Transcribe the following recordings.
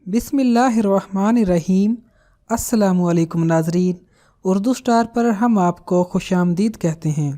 बिस्मिल्लाहिर्रहमानिर्रहीम। अस्सलामुअलैकुम नाज़रीन, उर्दू स्टार पर हम आपको खुशामदीद कहते हैं।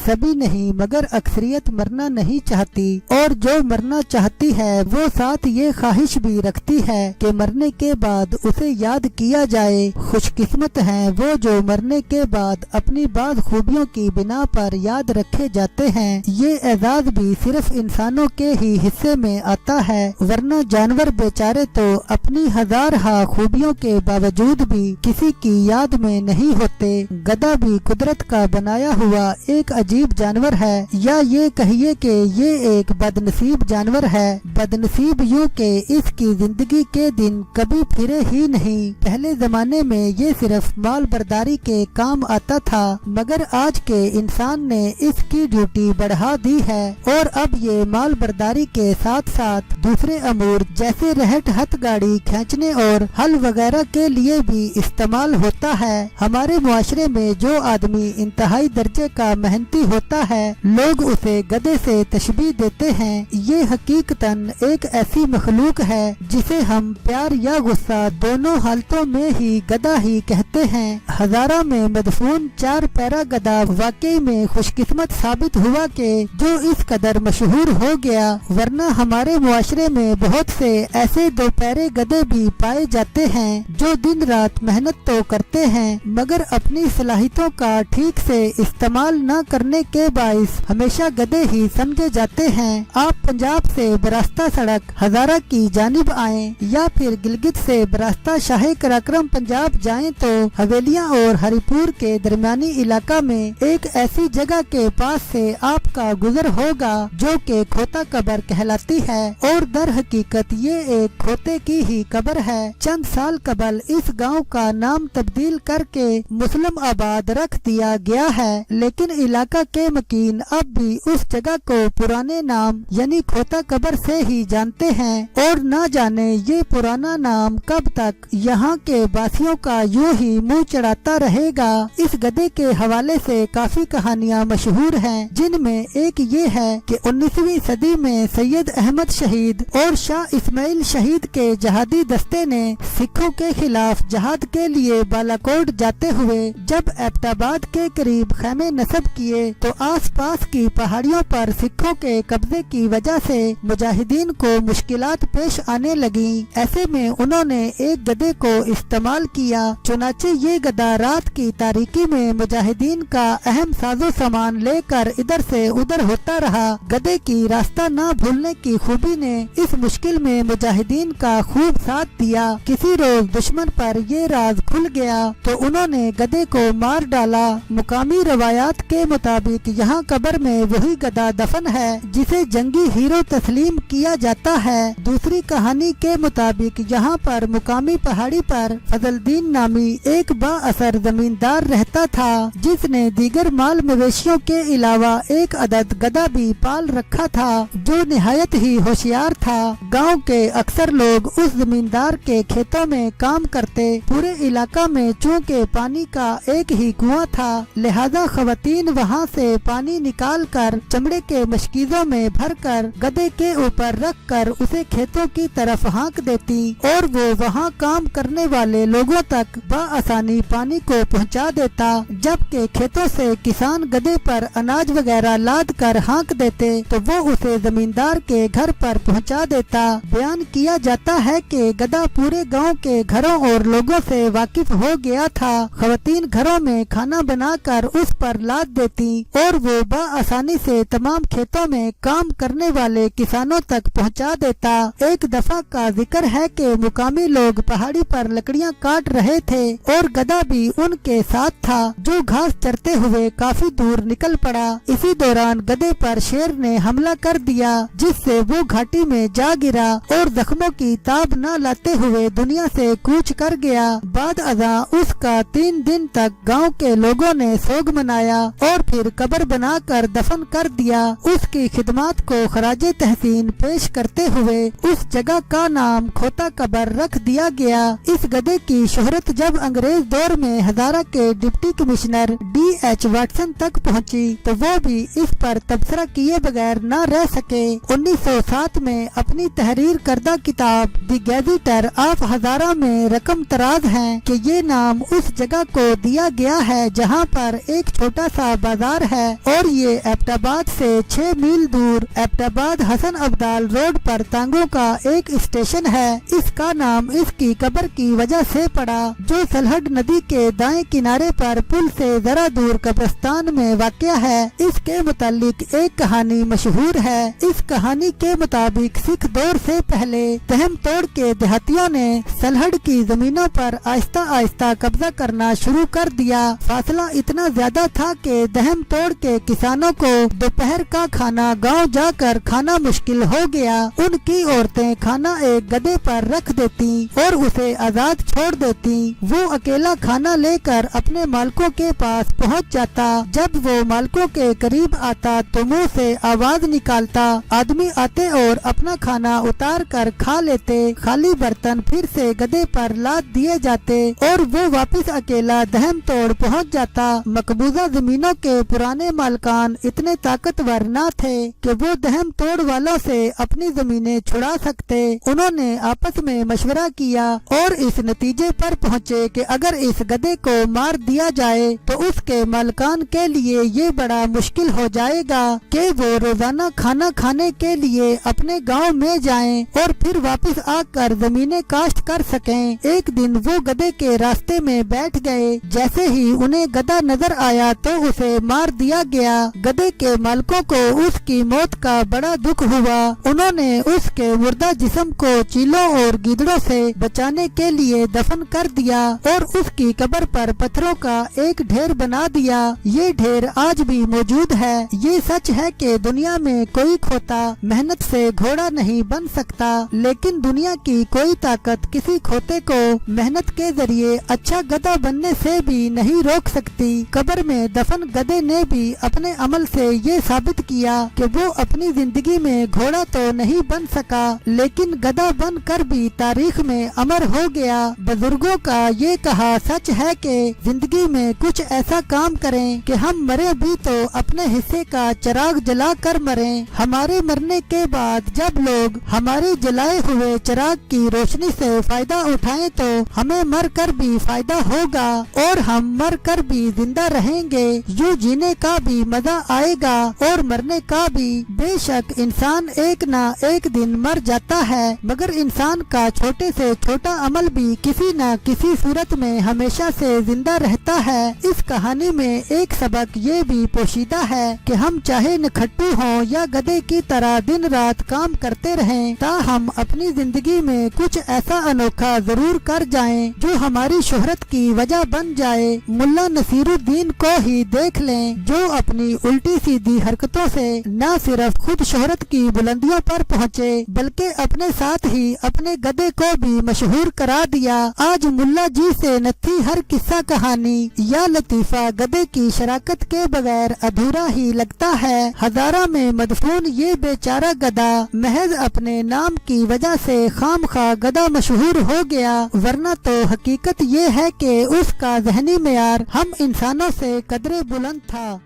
सभी नहीं मगर अक्सरियत मरना नहीं चाहती, और जो मरना चाहती है वो साथ ये ख्वाहिश भी रखती है कि मरने के बाद उसे याद किया जाए। खुशकिस्मत हैं वो जो मरने के बाद अपनी बात खूबियों की बिना पर याद रखे जाते हैं। ये एजाज भी सिर्फ इंसानों के ही हिस्से में आता है, वरना जानवर बेचारे तो अपनी हजार खूबियों के बावजूद भी किसी की याद में नहीं होते। गधा भी कुदरत का बनाया हुआ एक अजीब जानवर है, या ये कहिए कि ये एक बदनसीब जानवर है। बदनसीब यूं के इसकी जिंदगी के दिन कभी फिरे ही नहीं। पहले जमाने में ये सिर्फ माल बर्दारी के काम आता था, मगर आज के इंसान ने इसकी ड्यूटी बढ़ा दी है और अब ये माल बर्दारी के साथ साथ दूसरे अमूर जैसे रहट हथ गाड़ी खींचने और हल वगैरह के लिए भी इस्तेमाल होता है। हमारे मुआशरे में जो आदमी इंतहाई दर्जे का मेहनती होता है, लोग उसे गधे से तशबीह देते हैं। ये हकीकतन एक ऐसी मखलूक है जिसे हम प्यार या गुस्सा दोनों हालतों में ही गधा ही कहते हैं। हजारा में मदफून चार पैरा गधा वाकई में खुशकिस्मत साबित हुआ कि जो इस कदर मशहूर हो गया, वरना हमारे मुआशरे में बहुत से ऐसे दो पैरे गधे भी पाए जाते हैं जो दिन रात मेहनत तो करते हैं मगर अपनी सलाहियतों का ठीक से इस्तेमाल न करने के बाइस हमेशा गधे ही समझे जाते हैं। आप पंजाब से बरास्ता सड़क हजारा की जानिब आएं या फिर गिलगित से बरास्ता शाह कराक्रम पंजाब जाएं तो हवेलियां और हरिपुर के दरमियानी इलाका में एक ऐसी जगह के पास से आपका गुजर होगा जो कि खोता कब्र कहलाती है, और दर हकीकत ये एक खोते की ही कब्र है। चंद साल कबल इस गांव का नाम तब्दील करके मुस्लिम आबाद रख दिया गया है, लेकिन इलाका के मकीन अब भी उस जगह को पुराने नाम यानी खोता कब्र से ही जानते हैं, और न जाने ये पुराना नाम कब तक यहाँ के वासियों का यूं ही मुंह चढ़ाता रहेगा। इस गधे के हवाले से काफी कहानियां मशहूर हैं, जिनमें एक ये है कि 19वीं सदी में सैयद अहमद शहीद और शाह इस्माइल शहीद के जहादी दस्ते ने सिखों के खिलाफ जहाद के लिए बालाकोट जाते हुए जब एबटाबाद के करीब खैमे नस्ब किए तो आसपास की पहाड़ियों पर सिखों के कब्जे की वजह से मुजाहिदीन को मुश्किलात पेश आने लगी। ऐसे में उन्होंने एक गधे को इस्तेमाल किया। चुनाचे ये गधा रात की तारीकी में मुजाहिदीन का अहम साजो सामान लेकर इधर से उधर होता रहा। गधे की रास्ता न भूलने की खूबी ने इस मुश्किल में मुजाहिदीन का खूब साथ दिया। किसी रोज दुश्मन पर ये राज खुल गया तो उन्होंने गधे को मार डाला। मुकामी रवायात के मुताबिक यहाँ कब्र में वही गधा दफन है जिसे जंगी हीरो तस्लीम किया जाता है। दूसरी कहानी के मुताबिक यहाँ पर मुकामी पहाड़ी पर फजलदीन नामी एक बाअसर जमींदार रहता था, जिसने दीगर माल मवेशियों के अलावा एक अदद गधा भी पाल रखा था जो निहायत ही होशियार था। गांव के अक्सर लोग उस जमींदार के खेतों में काम करते। पूरे इलाका में चूंकि पानी का एक ही कुआं था, लिहाजा खवातीन वहां से पानी निकाल कर चमड़े के मशकीजों में भरकर गधे के ऊपर रख कर उसे खेतों की तरफ हाँक देती, और वो वहाँ काम करने वाले लोगों तक बआसानी पानी को पहुँचा देता। जबकि खेतों से किसान गधे पर अनाज वगैरह लाद कर हाँक देते तो वो उसे जमींदार के घर पर पहुँचा देता। बयान किया जाता है कि गधा पूरे गाँव के घरों और लोगों से वाकिफ हो गया था। खवातीन घरों में खाना बनाकर उस पर लाद देती और वो बआसानी से तमाम खेतों में काम करने वाले किसानों तक पहुंचा देता। एक दफा का जिक्र है कि मुकामी लोग पहाड़ी पर लकड़ियां काट रहे थे और गधा भी उनके साथ था, जो घास चरते हुए काफी दूर निकल पड़ा। इसी दौरान गधे पर शेर ने हमला कर दिया, जिससे वो घाटी में जा गिरा और जख्मों की ताब न लाते हुए दुनिया से कूच कर गया। बाद अज़ां उसका 3 दिन तक गाँव के लोगों ने सोग मनाया और फिर پھر قبر بنا کر دفن کر دیا۔ اس کی خدمات کو خراج تحسین پیش کرتے ہوئے اس جگہ کا نام کھوتا قبر رکھ دیا گیا۔ اس گدھے کی شہرت جب انگریز دور میں ہزارہ کے ڈپٹی کمشنر D.H. واٹسن تک پہنچی تو وہ بھی اس پر تبصرہ کیے بغیر نہ رہ سکے۔ 1907 میں اپنی تحریر کردہ کتاب دی گیزیٹر آف ہزارہ میں رقم تراز ہیں کہ یہ نام اس جگہ کو دیا گیا ہے جہاں پر ایک چھوٹا سا بازار ہے اور یہ ایبٹ آباد سے 6 میل دور ایبٹ آباد حسن ابدال روڈ پر تانگوں کا ایک اسٹیشن ہے۔ اس کا نام اس کی قبر کی وجہ سے پڑا جو سلہٹ ندی کے دائیں کنارے پر پل سے ذرا دور قبرستان میں واقع ہے۔ اس کے متعلق ایک کہانی مشہور ہے۔ اس کہانی کے مطابق سکھ دور سے پہلے دہم توڑ کے دیہاتیوں نے سلہٹ کی زمینوں پر آہستہ آہستہ قبضہ کرنا شروع کر دیا۔ فاصلہ اتنا زیادہ تھا کہ دہم توڑ کے کسانوں کو دوپہر کا کھانا گاؤں جا کر کھانا مشکل ہو گیا۔ ان کی عورتیں کھانا ایک گدھے پر رکھ دیتی اور اسے آزاد چھوڑ دیتی۔ وہ اکیلا کھانا لے کر اپنے مالکوں کے پاس پہنچ جاتا۔ جب وہ مالکوں کے قریب آتا تو منہ سے آواز نکالتا۔ آدمی آتے اور اپنا کھانا اتار کر کھا لیتے۔ خالی برتن پھر سے گدھے پر لاد دیے جاتے اور وہ واپس اکیلا دہم توڑ پہنچ جاتا۔ مقبوضہ زمینوں کے پرانے مالکان اتنے طاقتور نہ تھے کہ وہ دہم توڑ والوں سے اپنی زمینیں چھڑا سکتے۔ انہوں نے آپس میں مشورہ کیا اور اس نتیجے پر پہنچے کہ اگر اس گدھے کو مار دیا جائے تو اس کے مالکان کے لیے یہ بڑا مشکل ہو جائے گا کہ وہ روزانہ کھانا کھانے کے لیے اپنے گاؤں میں جائیں اور پھر واپس آ کر زمینیں کاشت کر سکیں۔ ایک دن وہ گدھے کے راستے میں بیٹھ گئے۔ جیسے ہی انہیں گدھا نظر آیا تو اسے مار دیا گیا۔ گدھے کے مالکوں کو اس کی موت کا بڑا دکھ ہوا۔ انہوں نے اس کے مردہ جسم کو چیلوں اور گیدڑوں سے بچانے کے لیے دفن کر دیا اور اس کی قبر پر پتھروں کا ایک ڈھیر بنا دیا۔ یہ ڈھیر آج بھی موجود ہے۔ یہ سچ ہے کہ دنیا میں کوئی کھوتا محنت سے گھوڑا نہیں بن سکتا، لیکن دنیا کی کوئی طاقت کسی کھوتے کو محنت کے ذریعے اچھا گدھا بننے سے بھی نہیں روک سکتی۔ قبر میں دفن گدھے نے بھی اپنے عمل سے یہ ثابت کیا کہ وہ اپنی زندگی میں گھوڑا تو نہیں بن سکا لیکن گدھا بن کر بھی تاریخ میں امر ہو گیا۔ بزرگوں کا یہ کہا سچ ہے کہ زندگی میں کچھ ایسا کام کریں کہ ہم مرے بھی تو اپنے حصے کا چراغ جلا کر مریں۔ ہمارے مرنے کے بعد جب لوگ ہمارے جلائے ہوئے چراغ کی روشنی سے فائدہ اٹھائیں تو ہمیں مر کر بھی فائدہ ہوگا اور ہم مر کر بھی زندہ رہیں گے۔ یوں جینے کا بھی مزہ آئے گا اور مرنے کا بھی۔ بے شک انسان ایک نہ ایک دن مر جاتا ہے، مگر انسان کا چھوٹے سے چھوٹا عمل بھی کسی نہ کسی صورت میں ہمیشہ سے زندہ رہتا ہے۔ اس کہانی میں ایک سبق یہ بھی پوشیدہ ہے کہ ہم چاہے نکھٹو ہوں یا گدھے کی طرح دن رات کام کرتے رہیں تاہم اپنی زندگی میں کچھ ایسا انوکھا ضرور کر جائیں جو ہماری شہرت کی وجہ بن جائے۔ ملا نصیر الدین کو ہی دیکھ لیں جو اپنی الٹی سیدھی حرکتوں سے نہ صرف خود شہرت کی بلندیوں پر پہنچے بلکہ اپنے ساتھ ہی اپنے گدھے کو بھی مشہور کرا دیا۔ آج ملا جی سے نتھی ہر قصہ کہانی یا لطیفہ گدھے کی شراکت کے بغیر ادھورا ہی لگتا ہے۔ ہزارہ میں مدفون یہ بیچارہ گدھا محض اپنے نام کی وجہ سے خام خواہ گدھا مشہور ہو گیا، ورنہ تو حقیقت یہ ہے کہ اس کا ذہنی معیار ہم انسانوں سے قدرے بلند تھا۔